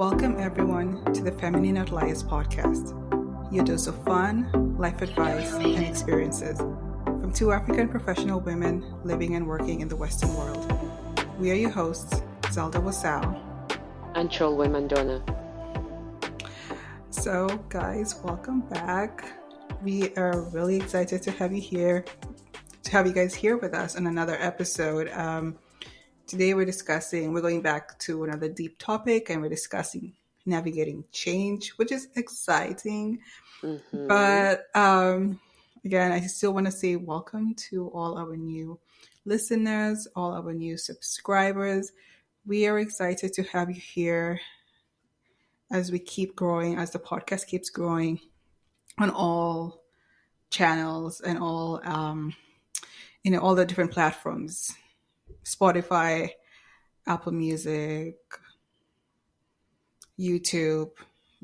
Welcome everyone to the Feminine Outliers podcast, your dose of fun, life advice, and experiences from two African professional women living and working in the Western world. We are your hosts, Zelda Wasau and Cholwe Mandona. So, guys, welcome back. We are really excited to have you guys here with us on another episode. Today we're going back to another deep topic, and we're discussing navigating change, which is exciting. Mm-hmm. But again, I still want to say welcome to all our new listeners, all our new subscribers. We are excited to have you here as we keep growing, as the podcast keeps growing on all channels and all all the different platforms. Spotify, Apple Music, YouTube.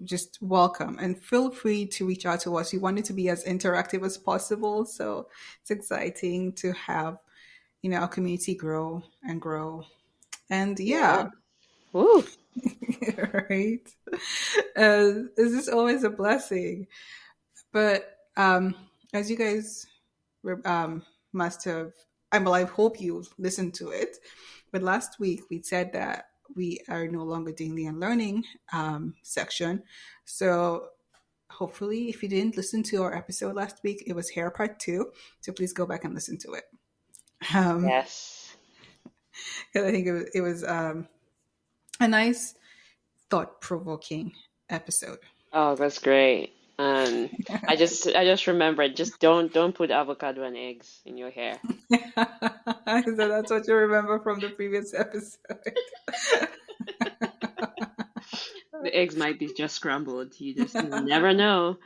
Just welcome and feel free to reach out to us. We want it to be as interactive as possible. So it's exciting to have, our community grow and grow. And yeah. Woo. Right. This is always a blessing. But as you guys must have, I hope you listened to it. But last week we said that we are no longer doing the unlearning section. So hopefully, if you didn't listen to our episode last week, it was hair part 2. So please go back and listen to it. Yes. Because I think it was a nice, thought-provoking episode. Oh, that's great. I just remembered, just don't put avocado and eggs in your hair. So that's what you remember from the previous episode. The eggs might be just scrambled. You just never know.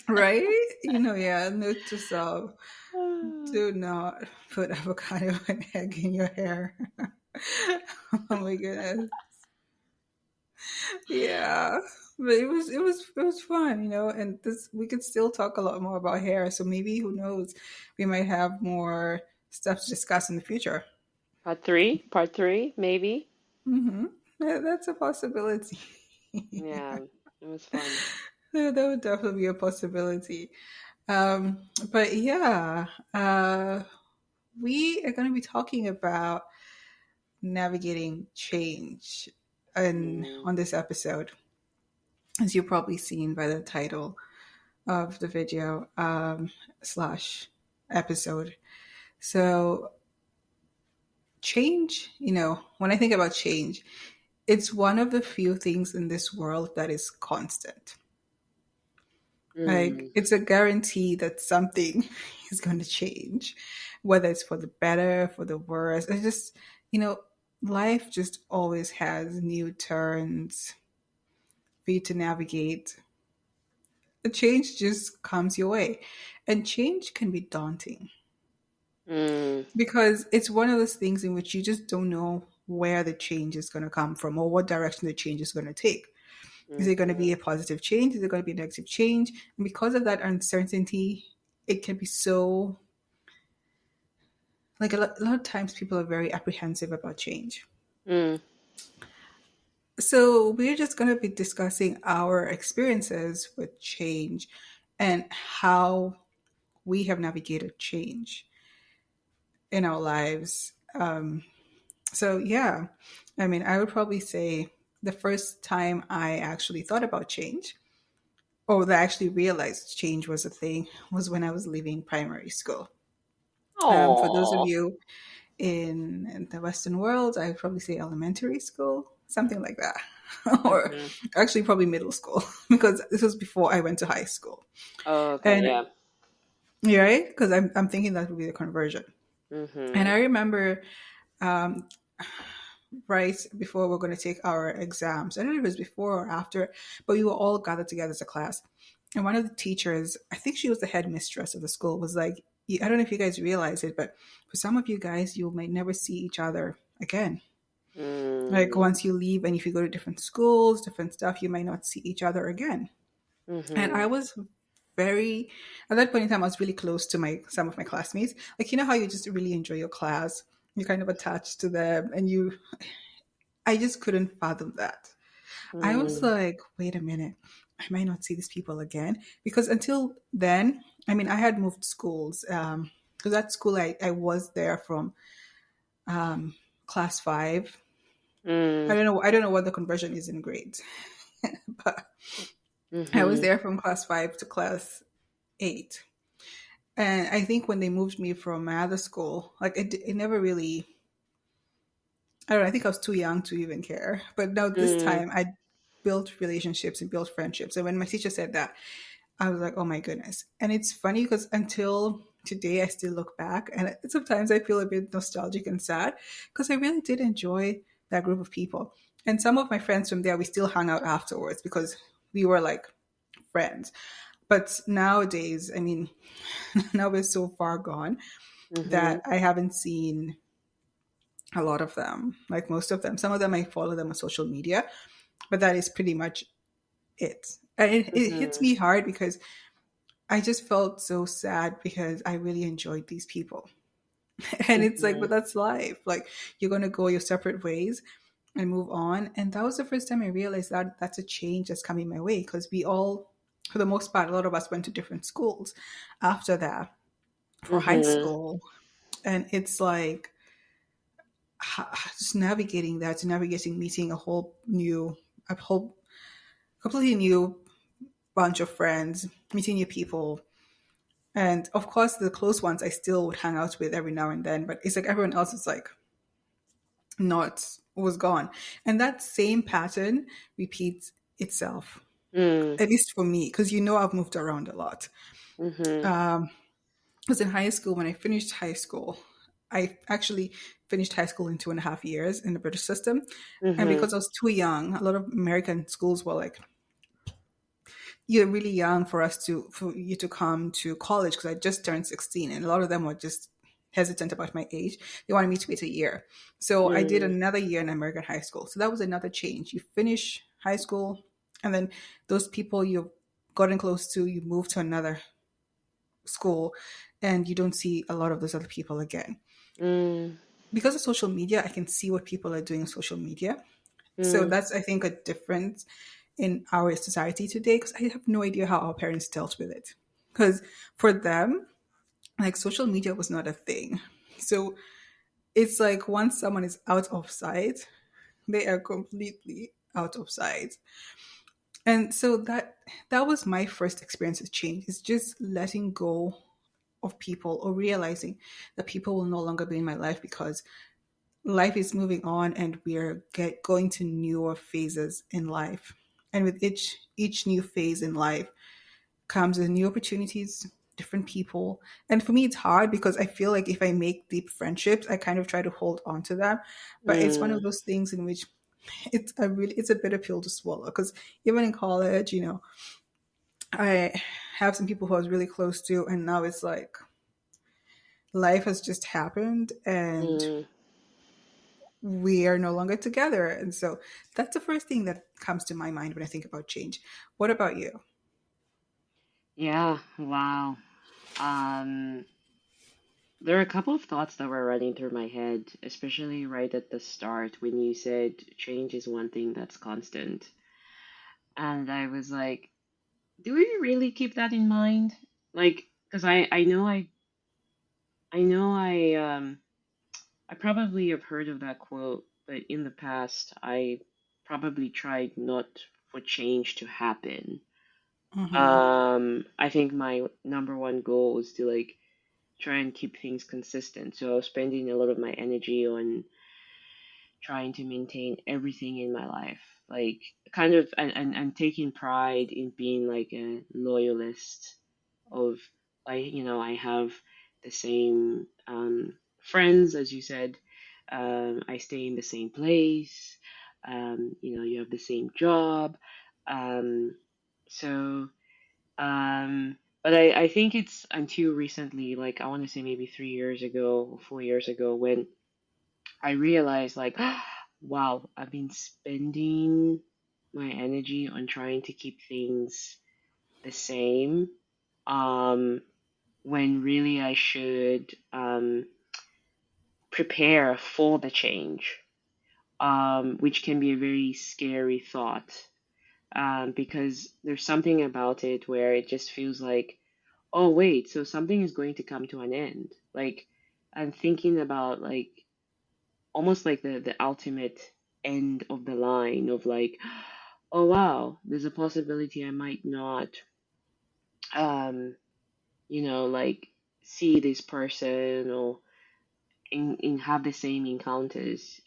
Right? Note to self. Do not put avocado and egg in your hair. Oh my goodness. Yeah. But it was fun, and we could still talk a lot more about hair. So maybe, who knows, we might have more stuff to discuss in the future. Part three, maybe. Mm-hmm. Yeah, that's a possibility. Yeah, it was fun. That would definitely be a possibility. But yeah, we are going to be talking about navigating change on this episode, as you've probably seen by the title of the video / episode. So change, when I think about change, it's one of the few things in this world that is constant. Like, it's a guarantee that something is going to change, whether it's for the better, for the worse. It's just, life just always has new turns for you to navigate. The change just comes your way. And change can be daunting. Because it's one of those things in which you just don't know where the change is going to come from or what direction the change is going to take. Is it going to be a positive change? Is it going to be a negative change? And because of that uncertainty, it can be so... Like, a lot of times people are very apprehensive about change. So we're just going to be discussing our experiences with change and how we have navigated change in our lives. So yeah, I would probably say the first time I actually thought about change, or that I actually realized change was a thing, was when I was leaving primary school. For those of you in the Western world, I would probably say elementary school, something like that. Or actually probably middle school, because this was before I went to high school. Oh, okay, yeah. Yeah, right? Because I'm thinking that would be the conversion. And I remember right before we're going to take our exams, I don't know if it was before or after, but we were all gathered together as a class. And one of the teachers, I think she was the headmistress of the school, was like, I don't know if you guys realize it, but for some of you guys, you might never see each other again. Like, once you leave, and if you go to different schools, different stuff, you might not see each other again. And I was at that point in time, I was really close to some of my classmates. Like, how you just really enjoy your class, you're kind of attached to them, and I just couldn't fathom that. I was Mm, like, wait a minute, I might not see these people again. Because until then, I mean, I had moved schools. Because at school, I was there from um, class five. mm, I don't know what the conversion is in grades, but I was mhm, there from class five to class eight. And I think when they moved me from my other school, like it never really, I don't know, I think I was too young to even care. But now this mm, time I built relationships and built friendships. And when my teacher said that, I was like, oh my goodness. And it's funny because until today, I still look back and sometimes I feel a bit nostalgic and sad because I really did enjoy that group of people. And some of my friends from there, we still hung out afterwards because we were like friends. But nowadays, I mean, now we're so far gone mhm, that I haven't seen a lot of them, like most of them. Some of them I follow them on social media, but that is pretty much it. And it hits mhm, me hard because I just felt so sad because I really enjoyed these people. And it's like, but mhm, that's life. Like, you're going to go your separate ways and move on. And that was the first time I realized that that's a change that's coming my way because we all, for the most part, a lot of us went to different schools after that for high mhm, school. And it's like, just navigating that, to navigating meeting a whole completely new bunch of friends, meeting new people. And of course, the close ones I still would hang out with every now and then, but it's like everyone else is like not, was gone. And that same pattern repeats itself, mm, at least for me, because I've moved around a lot. mhm, Um, because in high school, when I finished high school, I actually finished high school in 2.5 years in the British system. And mhm, because I was too young, a lot of American schools were like, you're really young for you to come to college because I just turned 16 and a lot of them were just hesitant about my age. They wanted me to wait a year. So I did mm, another year in American high school. So that was another change. You finish high school and then those people you've gotten close to, you move to another school and you don't see a lot of those other people again. mm, Because of social media, I can see what people are doing on social media. So mm, that's, I think, a difference in our society today because I have no idea how our parents dealt with it. Because for them, like social media was not a thing. So it's like once someone is out of sight, they are completely out of sight. And so that was my first experience with change. It's just letting go of people or realizing that people will no longer be in my life because life is moving on and we're going to newer phases in life. And with each new phase in life comes with new opportunities, different people. And for me it's hard because I feel like if I make deep friendships, I kind of try to hold on to them. But it's one of mm, those things in which it's a bitter pill to swallow because even in college, I have some people who I was really close to and now it's like life has just happened and mm. we are no longer together. And so that's the first thing that comes to my mind when I think about change. What about you? Yeah, wow. Um, there are a couple of thoughts that were running through my head, especially right at the start when you said change is one thing that's constant. And I was like, do we really keep that in mind? Like, because I know I probably have heard of that quote, but in the past I probably tried not for change to happen. Mm-hmm. I think my number one goal was to like try and keep things consistent. So I was spending a lot of my energy on trying to maintain everything in my life. Like kind of and taking pride in being like a loyalist of I have the same friends as you said. I stay in the same place. You have the same job. Um, so but I think it's until recently, like I want to say maybe 3 years ago or 4 years ago, when I realized like, wow, I've been spending my energy on trying to keep things the same, um, when really I should prepare for the change. which can be a very scary thought, because there's something about it where it just feels like, oh, wait, so something is going to come to an end. Like, I'm thinking about like almost like the ultimate end of the line of like, oh wow, there's a possibility I might not, um, like see this person or in have the same encounters.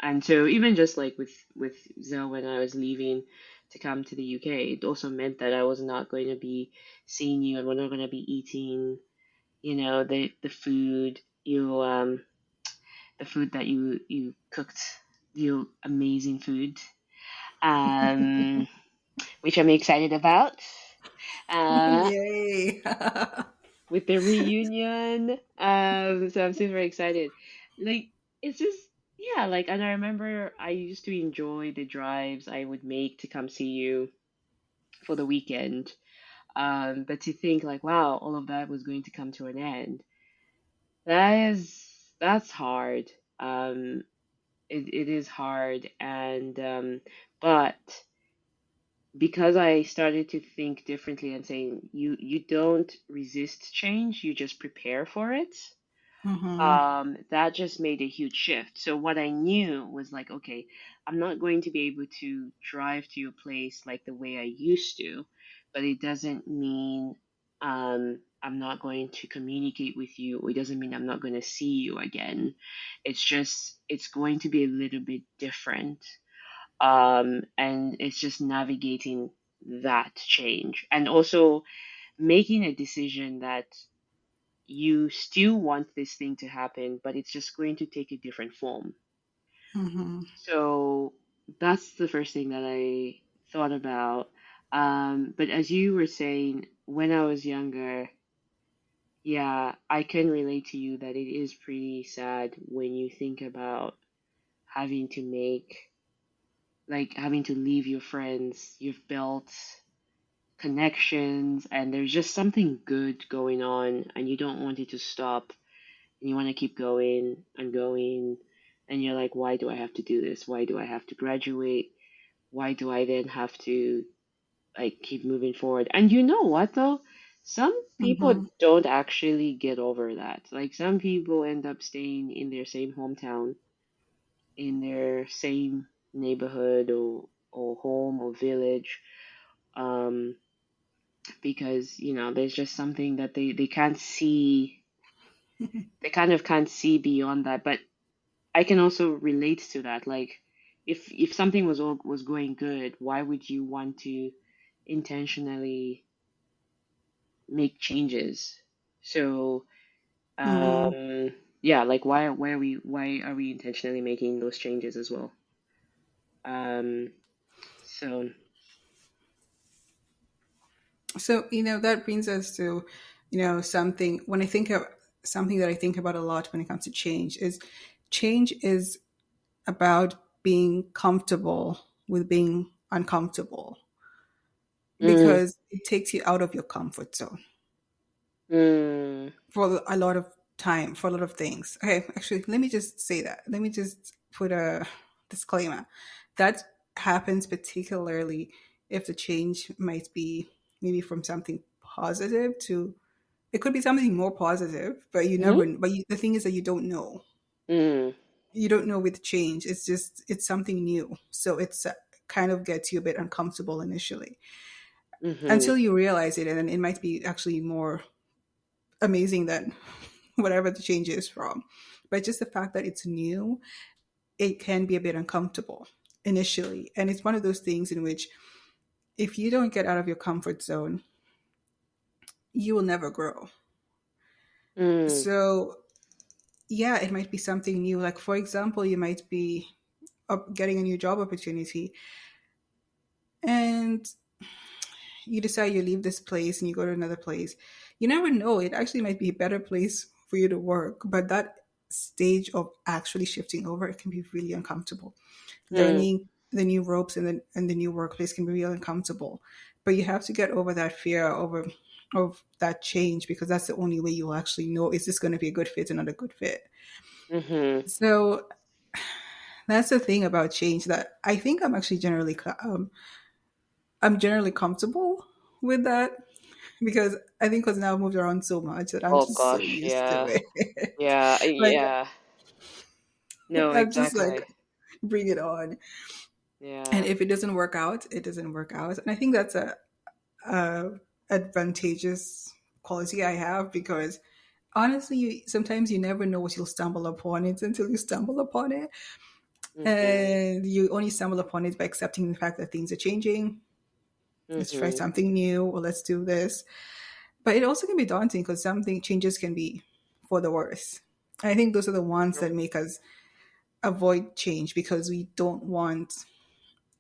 And so even just like with Zell when I was leaving to come to the UK, it also meant that I was not going to be seeing you and we're not going to be eating, the food the food that you cooked, your amazing food, um, which I'm excited about. Uh, Yay. with the reunion. So I'm super excited. Like it's just yeah, like and I remember I used to enjoy the drives I would make to come see you for the weekend. But to think like, wow, all of that was going to come to an end. That's hard. Um, it is hard, and but because I started to think differently and saying you don't resist change, you just prepare for it. Mm-hmm. That just made a huge shift. So what I knew was like, okay, I'm not going to be able to drive to your place like the way I used to, but it doesn't mean I'm not going to communicate with you, or it doesn't mean I'm not going to see you again. It's just it's going to be a little bit different, and it's just navigating that change and also making a decision that you still want this thing to happen, but it's just going to take a different form. Mm-hmm. So that's the first thing that I thought about. But as you were saying, when I was younger, yeah, I can relate to you that it is pretty sad when you think about having to make, like, having to leave your friends you've built connections, and there's just something good going on, and you don't want it to stop and you want to keep going and going, and you're like, why do I have to do this? Why do I have to graduate? Why do I then have to like keep moving forward? And you know what though, some Mm-hmm. people don't actually get over that. Like some people end up staying in their same hometown, in their same neighborhood or home or village, um because there's just something that they can't see. They kind of can't see beyond that. But I can also relate to that. Like, if something was going good, why would you want to intentionally make changes? So, Mm-hmm. yeah, like why are we intentionally making those changes as well? Um, so, So, that brings us to, something when I think of something that I think about a lot when it comes to change is about being comfortable with being uncomfortable mm, because it takes you out of your comfort zone mm, for a lot of time, for a lot of things. Okay, actually, let me just say that. Let me just put a disclaimer. That happens particularly if the change might be maybe from something positive to it could be something more positive, but you mm, never. The thing is that you don't know. mm, You don't know with change. It's something new, so it's kind of gets you a bit uncomfortable initially mm, until you realize it, and then it might be actually more amazing than whatever the change is from. But just the fact that it's new, it can be a bit uncomfortable initially, and it's one of those things in which if you don't get out of your comfort zone, you will never grow. mm, So yeah, it might be something new. Like for example, you might be getting a new job opportunity, and you decide you leave this place and you go to another place. You never know. It actually might be a better place for you to work, but that stage of actually shifting over, it can be really uncomfortable. mm, Learning the new ropes and the new workplace can be really uncomfortable. But you have to get over that fear over of that change because that's the only way you'll actually know is this going to be a good fit or not a good fit. mm, So That's the thing about change that I think I'm actually I'm generally comfortable with that because I think because now I've moved around so much that I'm Oh just so gosh, used to yeah. it. Yeah, Like yeah. No, I'm just like, exactly. bring it on. And Yeah. if it doesn't work out, it doesn't work out. And I think that's a advantageous quality I have because honestly, sometimes you never know what you'll stumble upon it until you stumble upon it. Mhm. And you only stumble upon it by accepting the fact that things are changing. Let's try Mhm. something new or let's do this. But it also can be daunting because something changes can be for the worse. I think those are the ones that make us avoid change because we don't want,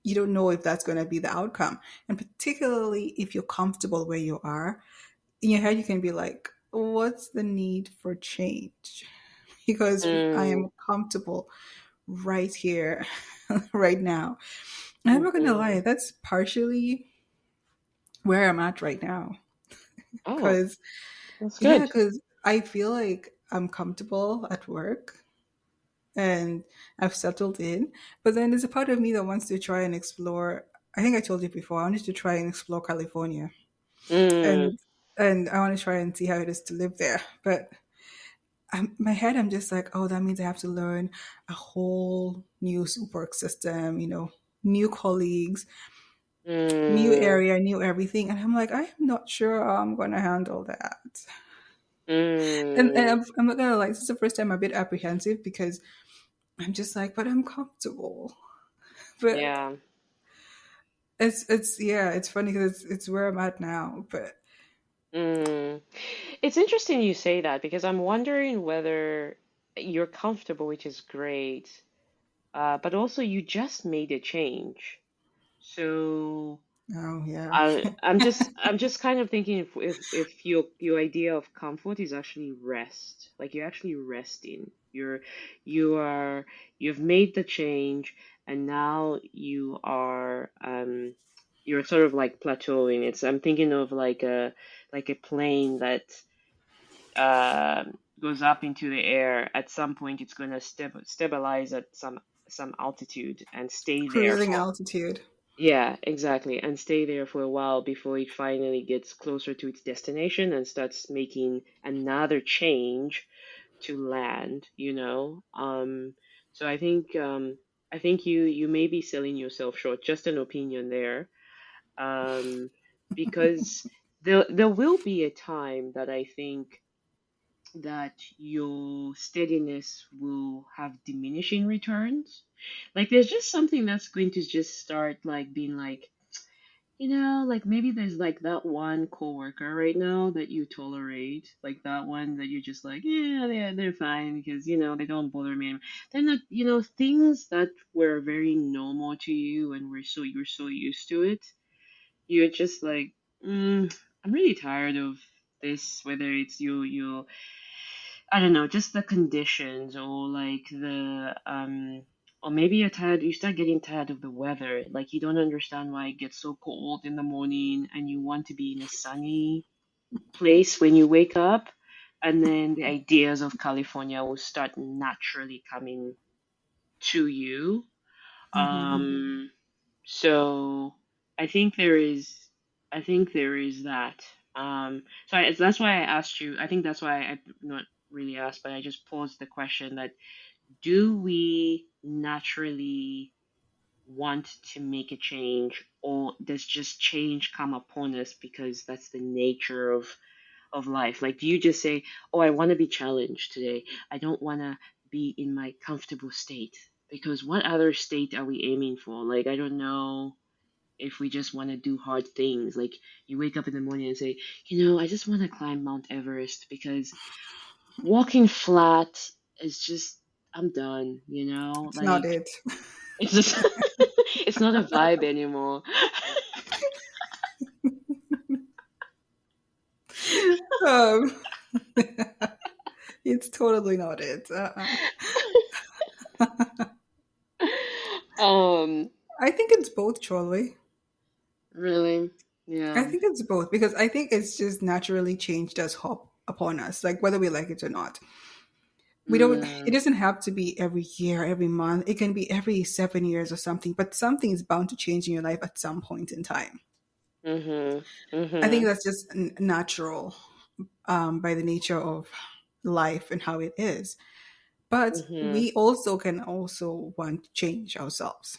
you don't know if that's going to be the outcome. And particularly if you're comfortable where you are, in your head, you can be like, what's the need for change? Because I Mm. am comfortable right here, right now. And I'm not going to lie, Mhm. that's partially where I'm at right now. Oh, Because, that's yeah, good. because I feel like I'm comfortable at work and I've settled in. But then there's a part of me that wants to try and explore. I think I told you before, I wanted to try and explore California. Mm. And I want to try and see how it is to live there. But my head, I'm just like, oh, that means I have to learn a whole new work system, new colleagues, new Mm. area, new everything. And I'm like, I am not sure how I'm going to handle that. And Mm. I'm not going to lie, this is the first time I'm a bit apprehensive because I'm just like, but I'm comfortable. But Yeah. yeah, it's funny because it's where I'm at now. But Mm. It's interesting you say that because I'm wondering whether you're comfortable, which is great, but also you just made a change. So oh, yeah. I'm just kind of thinking if your idea of comfort is actually rest, like you're actually resting. You are you've made the change and now you're sort of like plateauing. It's I'm thinking of like a plane that goes up into the air. At some point it's going to stabilize at some altitude and stay there Cruising for altitude. yeah, exactly. And stay there for a while before it finally gets closer to its destination and starts making another change to land, you know? So I think you may be selling yourself short, just an opinion there. Um, because there will be a time that I think that your steadiness will have diminishing returns. Like there's just something that's going to just start like being like like maybe there's like that one coworker right now that you tolerate, like that one that you're just like, yeah, they're fine because they don't bother me. They're not, things that were very normal to you and you're so used to it. You're just like, I'm really tired of this. Whether it's I don't know, just the conditions or like or maybe you start getting tired of the weather. Like you don't understand why it gets so cold in the morning and you want to be in a sunny place when you wake up. And then the ideas of California will start naturally coming to you. Hmm. So I think there is, I think there is that. That's why I asked you. I think that's why I not really asked, but I just posed the question that do we naturally want to make a change, or does just change come upon us because that's the nature of life? Like, do you just say, "Oh, I want to be challenged today. I don't want to be in my comfortable state." Because what other state are we aiming for? Like, I don't know if we just want to do hard things. Like, you wake up in the morning and say, I just want to climb Mount Everest because walking flat is just, I'm done, It's not Like, it. it's just, it's not a vibe anymore. um, it's totally not it. um, I think it's both, Charlie. really? I Yeah. think it's both because I think it's just naturally changed us hop upon us, like whether we like it or not. We don't, it Mm. doesn't have to be every year, every month. It can be every 7 years or something, but something is bound to change in your life at some point in time. Mhm. I think Mhm. that's just natural, by the nature of life and how it is. But Mhm. we also can also want to change ourselves.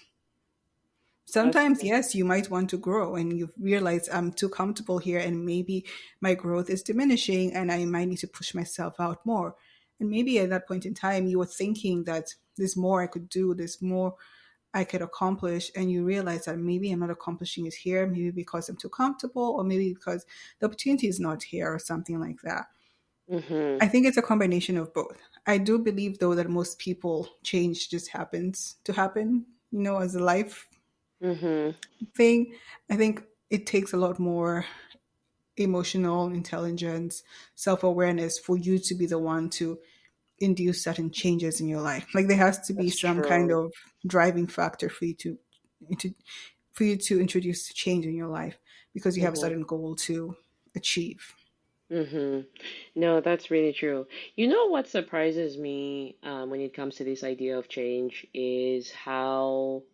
That's Sometimes, true. yes, you might want to grow and you realize I'm too comfortable here and maybe my growth is diminishing and I might need to push myself out more. And maybe at that point in time, you were thinking that there's more I could do, there's more I could accomplish. And you realize that maybe I'm not accomplishing it here, maybe because I'm too comfortable, or maybe because the opportunity is not here, or something like that. Mhm. I think it's a combination of both. I do believe, though, that most people change just happens to happen, as a life Mhm. thing. I think it takes a lot more emotional intelligence, self awareness for you to be the one to induce certain changes in your life. Like there has to be That's some kind true. of driving factor into for you to introduce change in your life because you have a Mhm. certain goal to achieve. Mhm. No, that's really true. You know what surprises me when it comes to this idea of change is how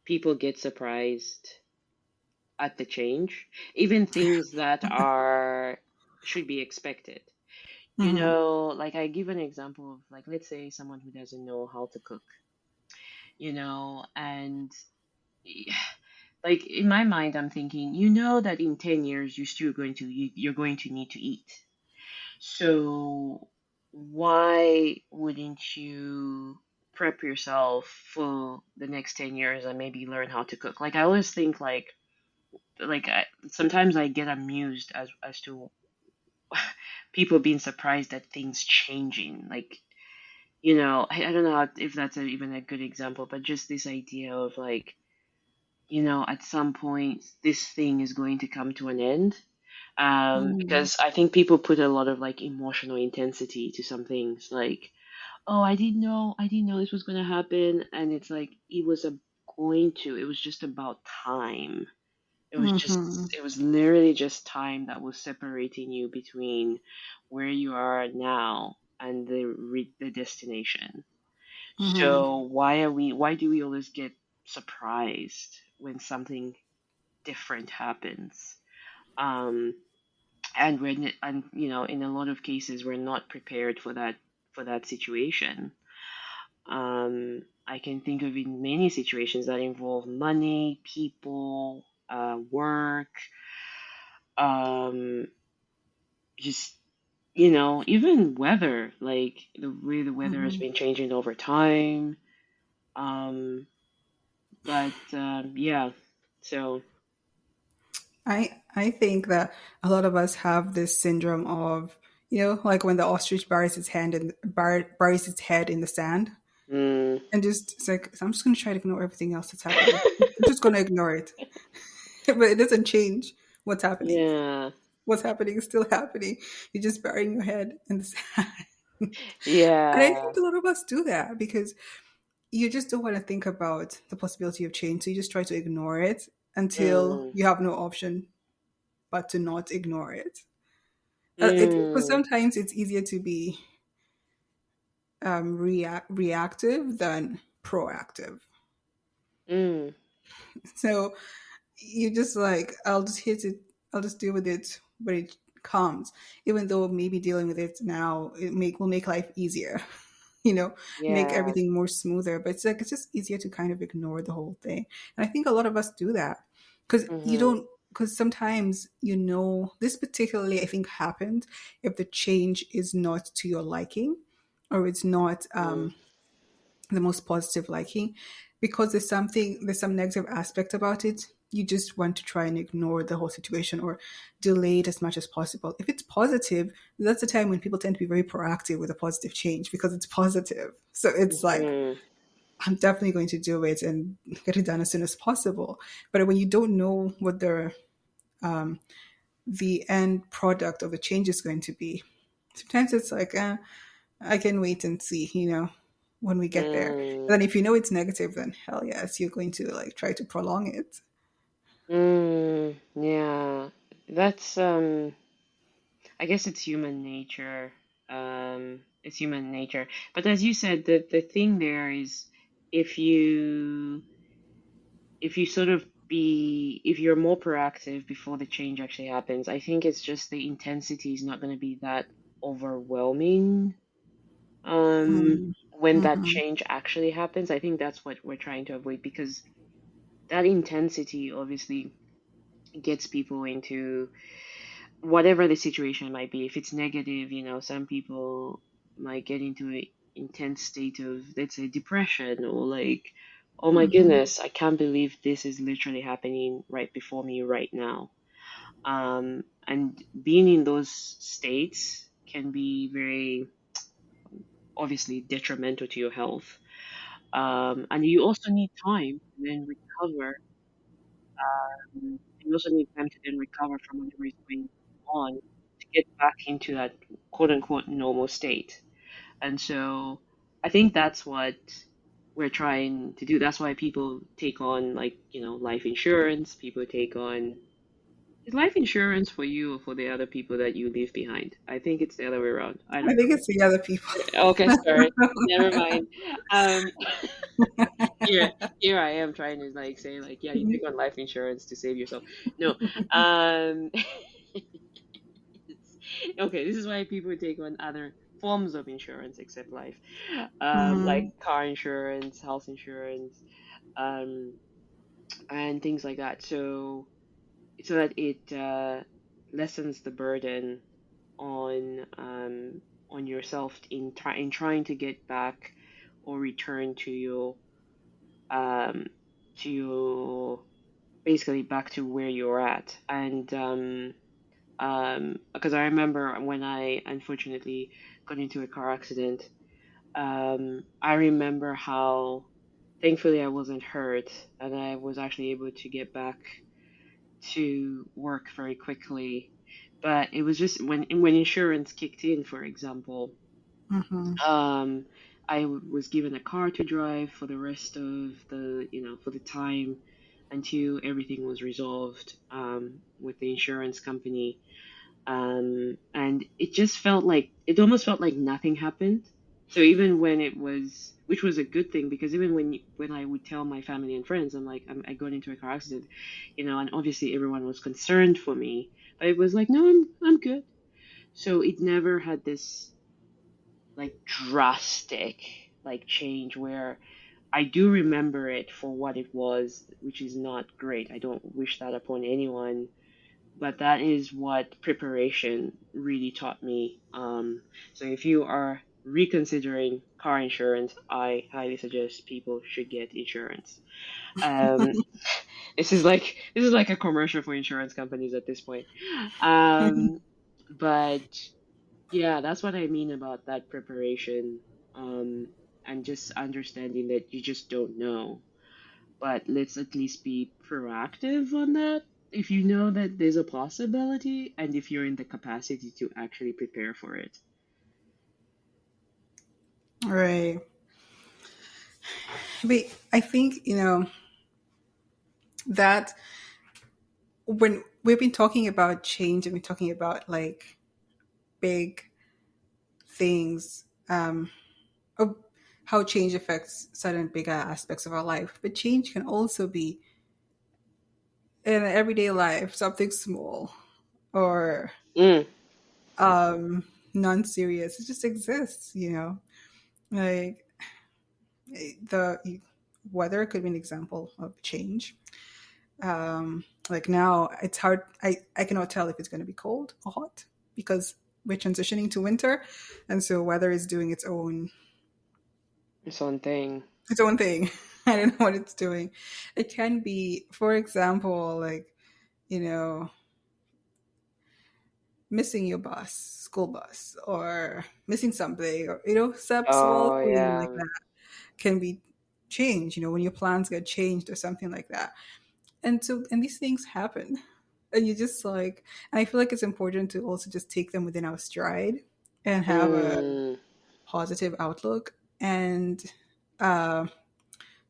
people get surprised at the change, even things that are should be expected. You Hmm. know, like I give an example of like let's say someone who doesn't know how to cook, and like in my mind I'm thinking, that in 10 years you're going to need to eat. So why wouldn't you prep yourself for the next 10 years and maybe learn how to cook? Like I always think sometimes I get amused as to people being surprised at things changing. Like, I don't know if that's even a good example, but just this idea of like, at some point this thing is going to come to an end. Hmm. Because I think people put a lot of like emotional intensity to some things, like, oh, I didn't know this was going to happen, and it's like it was just about time. Hmm. It was literally just time that was separating you between where you are now and the destination. Hmm. So why do we always get surprised when something different happens? Um, and in a lot of cases we're not prepared for that situation. I can think of in many situations that involve money, people, work, um, just even weather, like the way the weather has Hmm. been changing over time. Um, but yeah, so I think that a lot of us have this syndrome of, like when the ostrich buries its head in the sand, mm, and just it's like I'm just going to try to ignore everything else that's happening. I'm just going to ignore it, but it doesn't change what's happening. yeah, What's happening is still happening. You're just burying your head in the sand. And I yeah, think a lot of us do that because you just don't want to think about the possibility of change. So you just try to ignore it until mm, you have no option but to not ignore it. Because mm, sometimes it's easier to be reactive than proactive. mm, So you just like, I'll just hit it, I'll just deal with it when it comes, even though maybe dealing with it now will make life easier. you know make yeah, everything more smoother, but it's like it's just easier to kind of ignore the whole thing. And I think a lot of us do that because you mm-hmm, don't because sometimes this particularly I think happened if the change is not to your liking, or it's not mm, the most positive liking, because there's some negative aspect about it. You just want to try and ignore the whole situation or delay it as much as possible. If it's positive, that's the time when people tend to be very proactive with a positive change because it's positive. So it's like, mm-hmm, I'm definitely going to do it and get it done as soon as possible. But when you don't know what the end product of a change is going to be, sometimes it's like, I can wait and see, when we get there. And mm, then if you know it's negative, then hell yes, you're going to like try to prolong it. yeah. That's I guess it's human nature. it's human nature. But as you said, the thing there is if you if you sort of be if you're more proactive before the change actually happens, I think it's just the intensity is not going to be that overwhelming when that Mm-hmm. change actually happens. I think that's what we're trying to avoid because that intensity obviously gets people into whatever the situation might be. If it's negative, some people might get into an intense state of, let's say, depression or like, oh my Mm-hmm. goodness, I can't believe this is literally happening right before me right now. And being in those states can be very obviously detrimental to your health. And you also need time to then recover. You also need time to then recover from whatever is going on to get back into that quote unquote normal state. And so I think that's what we're trying to do. That's why people take on like, life insurance. People take on is life insurance for you or for the other people that you leave behind? I think it's the other way around. I I don't think it's the other people. know. Okay, sorry. Never mind. Um, here, here I am trying to like say like, yeah, you take on life insurance to save yourself. No. Um, okay, this is why people take on other forms of insurance except life, like Mm-hmm. car insurance, health insurance, um, and things like that. So that it lessens the burden on yourself in trying to get back or return um, to your basically back to where you're at. And because I remember when I unfortunately got into a car accident, I remember how thankfully I wasn't hurt and I was actually able to get back to work very quickly. But it was just when insurance kicked in, for example, Mm-hmm. um, was given a car to drive for the rest of for the time until everything was resolved with the insurance company. And it almost felt like nothing happened. So even when it was, which was a good thing, because even when I would tell my family and friends, I'm like, I got into a car accident, and obviously everyone was concerned for me, but it was like, no, I'm good. So it never had this like drastic like change where I do remember it for what it was, which is not great. I don't wish that upon anyone, but that is what preparation really taught me. So if you are reconsidering car insurance, I highly suggest people should get insurance. Um, this is like a commercial for insurance companies at this point. Um, but yeah, that's what I mean about that preparation. And just understanding that you just don't know, but let's at least be proactive on that if you know that there's a possibility and if you're in the capacity to actually prepare for it. Right. But I think, that when we've been talking about change and we're talking about like big things, of how change affects certain bigger aspects of our life, but change can also be in everyday life, something small or Mm. non-serious. It just exists, like the weather could be an example of change. Like now it's hard, I cannot tell if it's going to be cold or hot because we're transitioning to winter, and so weather is doing It's one thing. its own thing. I don't know what it's doing. It can be, for example, like, you know missing your bus, school bus, or missing something, or some small Oh thing like yeah. that can be changed, when your plans get changed or something like that. And these things happen. And you just like, and I feel like it's important to also just take them within our stride and have a Mm. positive outlook. And uh,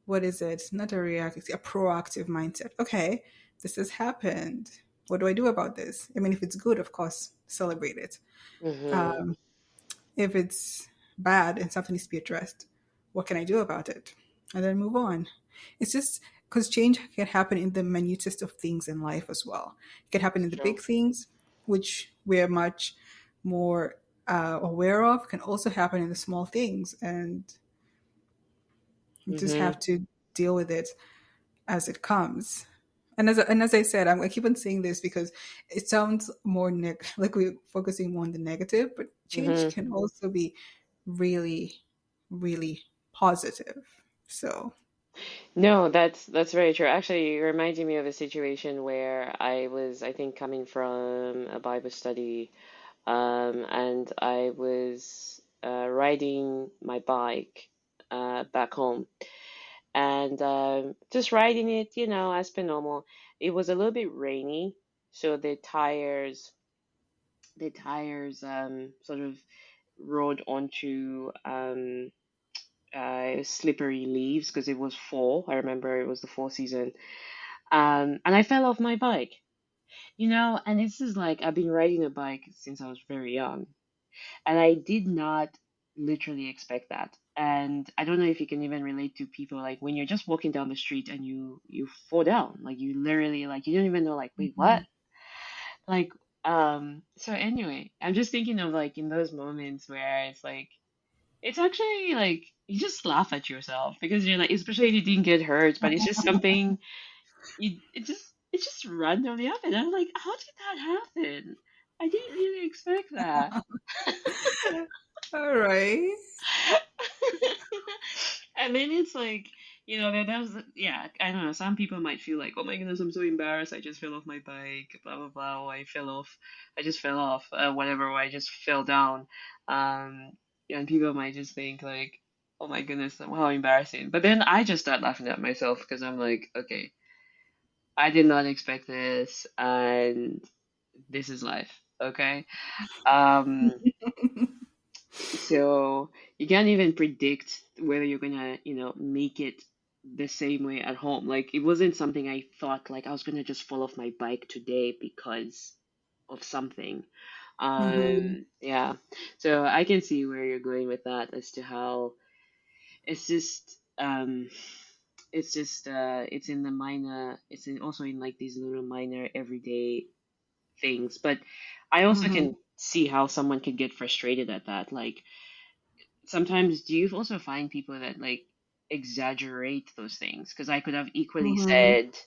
what is it? Not a reactive, a proactive mindset. Okay, this has happened. What do I do about this? I mean, if it's good, of course, celebrate it. Mm-hmm. If it's bad and something needs to be addressed, what can I do about it? And then move on. It's just because change can happen in the minutest of things in life as well. It can happen in the True. big things, which we're much more aware of, can also happen in the small things. And you just Mm-hmm. have to deal with it as it comes. And as I said, I keep on saying this because it sounds more like we're focusing more on the negative, but change Mm-hmm. can also be really, really positive. So, No, that's very true. Actually, it reminded me of a situation where I was, I think, coming from a Bible study, and I was riding my bike back home, and just riding it, as per normal. It was a little bit rainy, so the tires sort of rode onto slippery leaves because it was fall. I remember it was the fall season. And I fell off my bike. And this is like I've been riding a bike since I was very young, and I did not literally expect that. And I don't know if you can even relate to people like when you're just walking down the street and you fall down, like you literally like you don't even know like wait what? mhm. Like so anyway, I'm just thinking of like in those moments where it's like it's actually like you just laugh at yourself because you're like especially if you didn't get hurt, but it's just something it just randomly happened. I'm like, how did that happen? I didn't really expect that. All right. And then it's like, that was, yeah, I don't know. Some people might feel like, oh my goodness, I'm so embarrassed. I just fell off my bike, blah, blah, blah. Or I just fell off, whatever, or I just fell down. Um, and people might just think, like, oh my goodness, how embarrassing. But then I just start laughing at myself because I'm like, okay, I did not expect this, and this is life, okay? Um, so you can't even predict whether you're gonna, make it the same way at home. Like it wasn't something I thought like I was gonna just fall off my bike today because of something. Hmm. Yeah. So I can see where you're going with that as to how it's just it's in the minor it's in also in like these little minor everyday things. But I also Hmm. can see how someone could get frustrated at that. Like sometimes do you also find people that like exaggerate those things? Because I could have equally Hmm. said,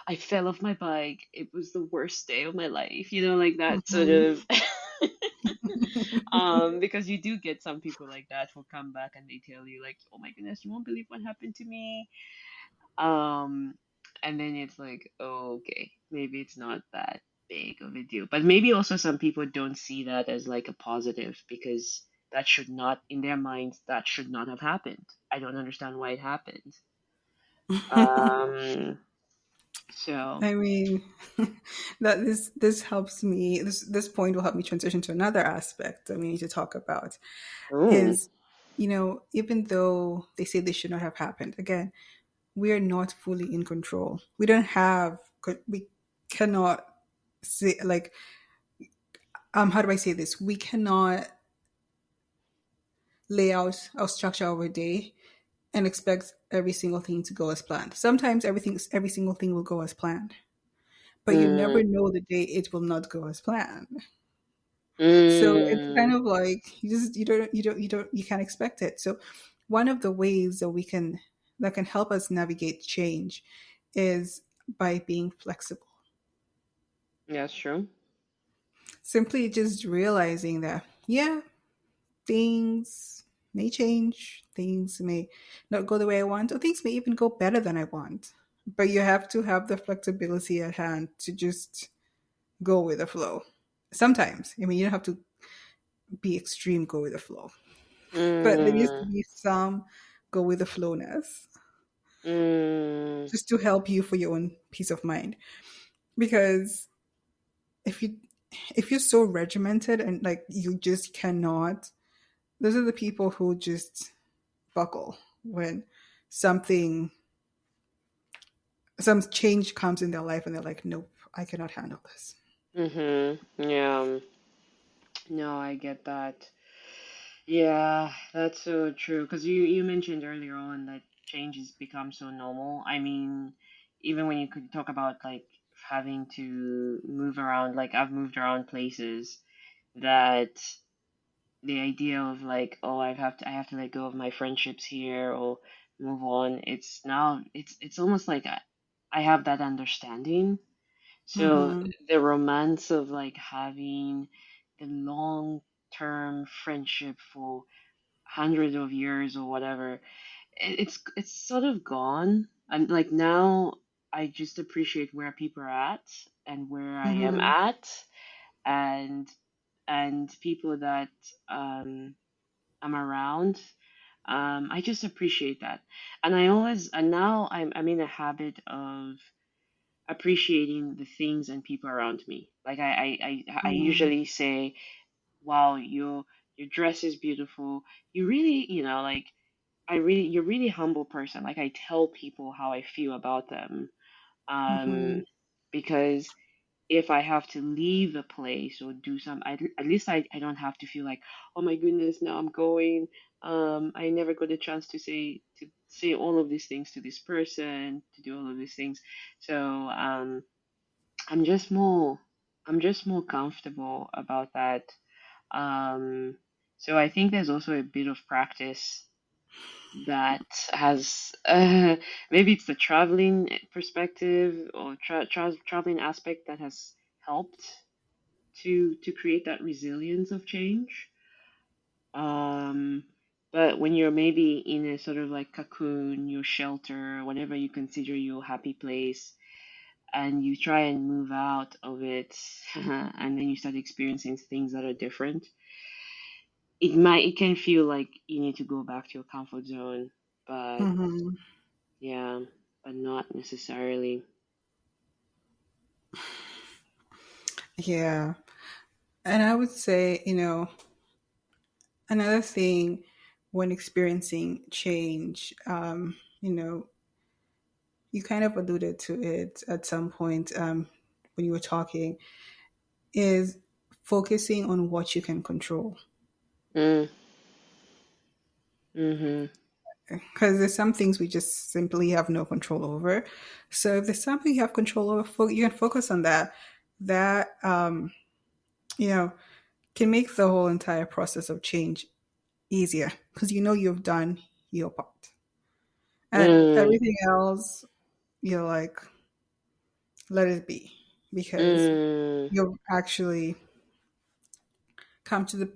I fell off my bike. It was the worst day of my life. Like that sort Hmm. of. Because you do get some people like that who come back and they tell you like, oh my goodness, you won't believe what happened to me. Um, and then it's like, oh, okay, maybe it's not that big of a deal. But maybe also some people don't see that as like a positive because that should not, in their minds, that should not have happened. I don't understand why it happened. Um, so, I mean, that this helps me. This point will help me transition to another aspect that we need to talk about. ooh, Is even though they say this should not have happened, again, we are not fully in control. We cannot say like how do I say this? We cannot lay out our structure of a day and expect every single thing to go as planned. Sometimes every single thing will go as planned, but you never mm, know the day it will not go as planned. So it's kind mm, of like you can't expect it. So one of the ways that can help us navigate change is by being flexible. that's true. Simply just realizing that, yeah, things may change, things may not go the way I want, or things may even go better than I want. But you have to have the flexibility at hand to just go with the flow. Sometimes, I mean, you don't have to be extreme, go with the flow, but there needs to Mm, be some go with the flowness mm, just to help you for your own peace of mind. Because if you if you're so regimented and like you just cannot, those are the people who just buckle when something some change comes in their life and they're like, nope, I cannot handle this. mm-hmm. Yeah. No, I get that. Yeah, that's so true. Because you mentioned earlier on that change has become so normal. I mean, even when you could talk about like having to move around, like I've moved around places that the idea of like, oh, I have to let go of my friendships here or move on. It's now it's almost like I have that understanding. So Mm-hmm. the romance of like having the long term friendship for hundreds of years or whatever, it's sort of gone. And like now I just appreciate where people are at and where I am Mm-hmm. at, and people that um I'm around. I just appreciate that. And now I'm in a habit of appreciating the things and people around me. Like I usually say, wow, your dress is beautiful. You really, like you're really humble person. Like I tell people how I feel about them. Mm-hmm. Um, because if I have to leave a place or do some, at least I don't have to feel like, oh my goodness, now I'm going. I never got a chance to say all of these things to this person, to do all of these things. So I'm just more I'm just more comfortable about that. Um, so I think there's also a bit of practice that has maybe it's the traveling perspective or traveling aspect that has helped to create that resilience of change. Um, but when you're maybe in a sort of like cocoon, your shelter, whatever you consider your happy place, and you try and move out of it, and then you start experiencing things that are different, it can feel like you need to go back to your comfort zone, but Mm-hmm. yeah, but not necessarily. Yeah. And I would say, another thing when experiencing change, you kind of alluded to it at some point when you were talking, is focusing on what you can control. Mm, mm-hmm. Because there's some things we just simply have no control over. So if there's something you have control over, you can focus on that. That, you know, can make the whole entire process of change easier because you know you've done your part. And Mm, everything else, you're like, let it be because mm, you've actually come to the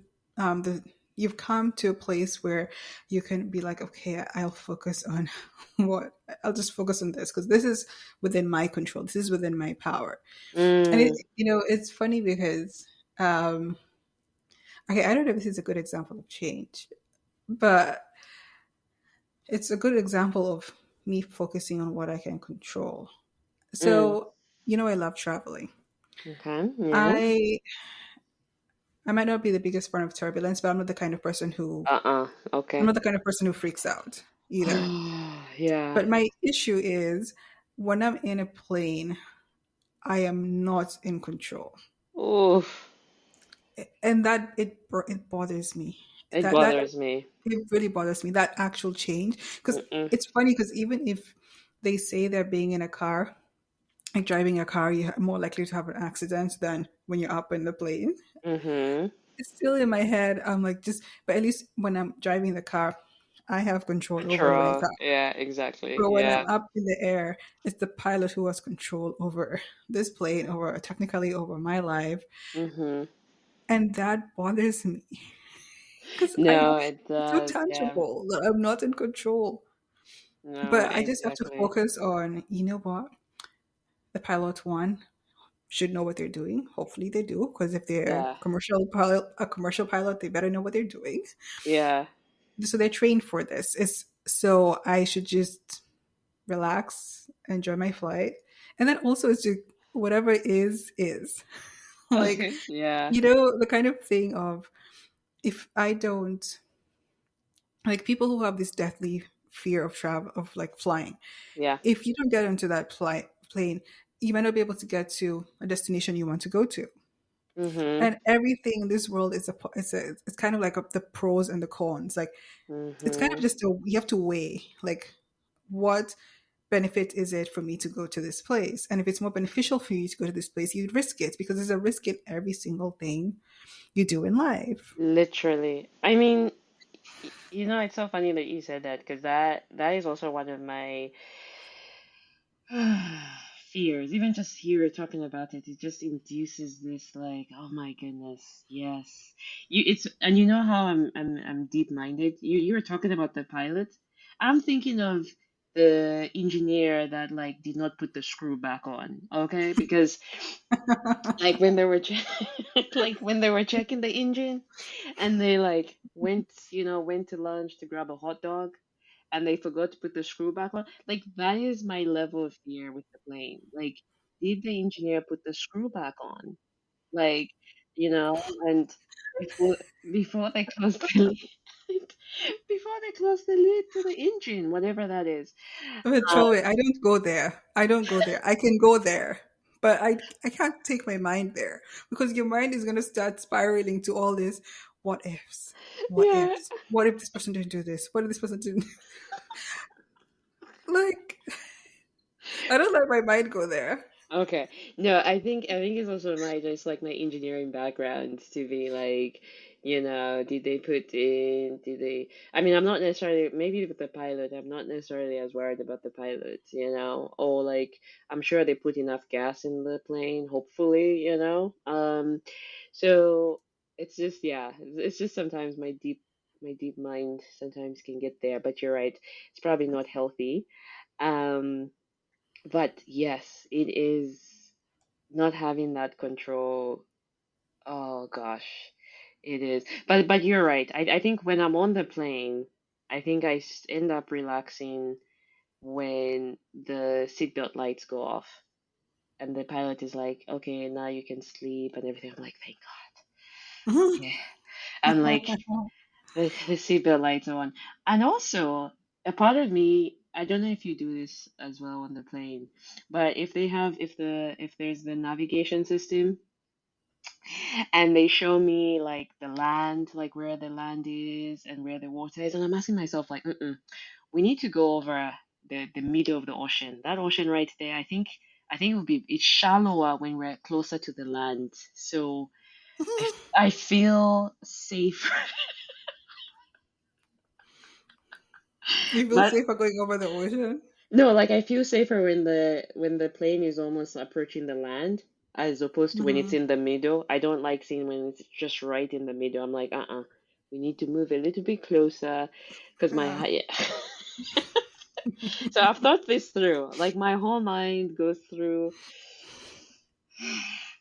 you've come to a place where you can be like, okay, I'll focus on what I'll just focus on this because this is within my control. This is within my power. And mm, it's funny because okay, I don't know if this is a good example of change, but it's a good example of me focusing on what I can control. mm. So, I love traveling. Okay, yeah. I I might not be the biggest fan of turbulence, but Uh-uh. I'm Okay. not the kind of person who freaks out either. Yeah. But my issue is when I'm in a plane, I am not in control, Oof. and that it bothers me. It That bothers me. it really bothers me. That actual change, because Mm-mm. it's funny because even if they say they're being in a car, like driving a car, you're more likely to have an accident than when you're up in the plane. Mm-hmm. It's still in my head. I'm like, but at least when I'm driving the car, I have control over the Control. car. Yeah, exactly. But when I'm Yeah. up in the air, it's the pilot who has control over this plane, over technically over my life. Mm-hmm. And that bothers me because I know No, it it's so does. Yeah. tangible that I'm not in control. No, But I just have to exactly. focus on, you know what? The pilot one should know what they're doing. Hopefully they do, because if they're Yeah. a commercial pilot, they better know what they're doing. Yeah. So they're trained for this. It's so I should just relax, enjoy my flight, and then also it's just whatever is like Okay. Yeah. the kind of thing of if I don't like people who have this deathly fear of travel of like flying. Yeah. If you don't get into that plane, you might not be able to get to a destination you want to go to. Mhm. And everything in this world is it's kind of like the pros and the cons. Like it's kind of Mhm. just you have to weigh like what benefit is it for me to go to this place, and if it's more beneficial for you to go to this place, you'd risk it because there's a risk in every single thing you do in life. Literally. I mean, it's so funny that you said that because that is also one of my fears. Even just here talking about it, it just induces this like, oh my goodness, yes. And you know how I'm deep-minded. You were talking about the pilot. I'm thinking of the engineer that like did not put the screw back on, okay? Because like when they were like when they were checking the engine and they like went to lunch to grab a hot dog and they forgot to put the screw back on. Like that is my level of fear with the plane. Like, did the engineer put the screw back on? Like, and before before they close the lid, before they close the lid to the engine, whatever that is. But Uh, Joey, I don't go there. I can go there, but I can't take my mind there because your mind is going to start spiraling to all this what ifs, what yeah. ifs. What if this person didn't do this? What if this person didn't? Like, I don't let my mind go there. Okay. No, I think it's also my just like my engineering background to be like, did they I mean, I'm not necessarily maybe with the pilot, I'm not necessarily as worried about the pilot, or like I'm sure they put enough gas in the plane, hopefully, so it's just yeah, it's just sometimes my deep mind sometimes can get there, but you're right. It's probably not healthy. Um but yes, it is not having that control. Oh gosh, it is. But you're right. I think when I'm on the plane, I think end up relaxing when the seatbelt lights go off and the pilot is like, "Okay, now you can sleep," and everything. I'm like, "Thank God." Okay. I'm like, the seatbelt lights on. And also, a part of me, I don't know if you do this as well on the plane, but if there's the navigation system and they show me like the land, like where the land is and where the water is, and I'm asking myself like, we need to go over the middle of the ocean. That ocean right there, I think it's shallower when we're closer to the land. So I feel safe. You feel But safer going over the ocean? no, like I feel safer when the plane is almost approaching the land as opposed to when it's Hmm. in the middle. I don't like seeing when it's just right in the middle. I'm like, we need to move a little bit closer because Yeah. so I've thought this through. Like my whole mind goes through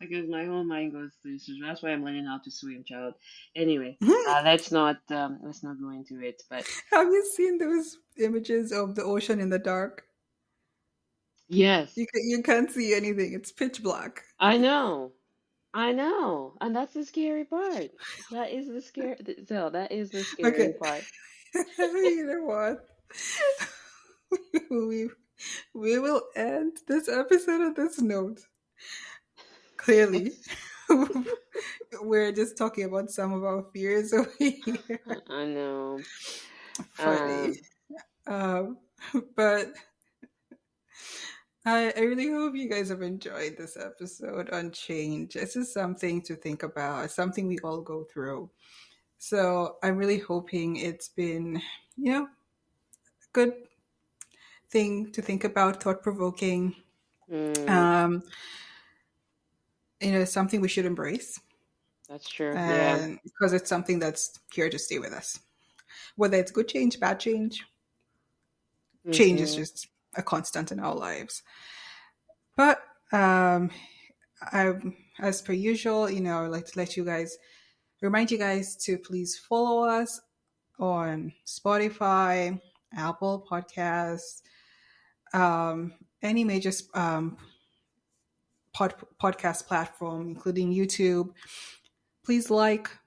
because my whole mind goes through. So that's why I'm learning how to swim, child. Anyway, let's not go into it, but Have you seen those images of the ocean in the dark? yes, You can't see anything. It's pitch black. I know. I know, and that's the scary part. That is the scary. So that is the Okay. scary part. You know what? we we will end this episode on this note. Clearly, we're just talking about some of our fears over here. I know. Funny. Um. Um, but I really hope you guys have enjoyed this episode on change. This is something to think about, it's something we all go through. So I'm really hoping it's been, a good thing to think about, thought provoking, Mm, um, something we should embrace. that's true. Yeah. And because it's something that's here to stay with us. Whether it's good change, bad change, change is Mm-hmm. just a constant in our lives. But um, I, as per usual, I'd like to remind you guys to please follow us on Spotify, Apple Podcasts, any major podcast platform, including YouTube. Please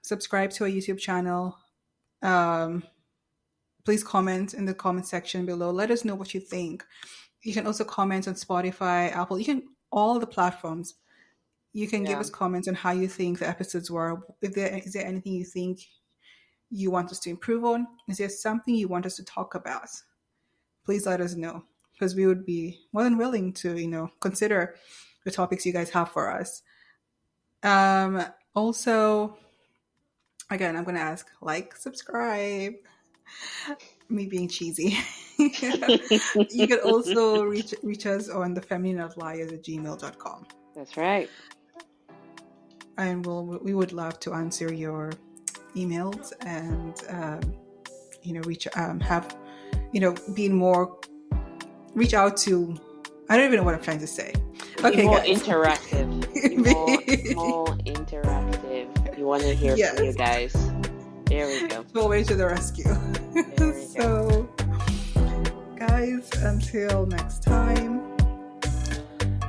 subscribe to our YouTube channel. Um, please comment in the comment section below. Let us know what you think. You can also comment on Spotify, Apple, you can all the platforms. You can give Yeah. us comments on how you think the episodes were. If there is there anything you think you want us to improve on? Is there something you want us to talk about? Please let us know, because we would be more than willing to, consider the topics you guys have for us. Also, again, I'm going to ask, like, subscribe. Me being cheesy. You could also reach us on the feminineoutliers@gmail.com. That's right. And we would love to answer your emails and reach have being more reach out to. I don't even know what I'm trying to say. Be Okay, more guys. interactive. Be more interactive. We want to hear from you Yes. guys. There we go. Full way to the rescue. There we go. So, guys, until next time,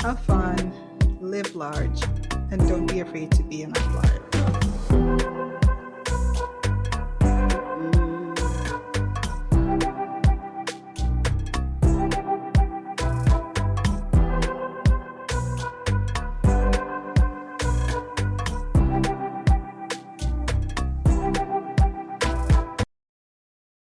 have fun, live large, and don't be afraid to be an outlier.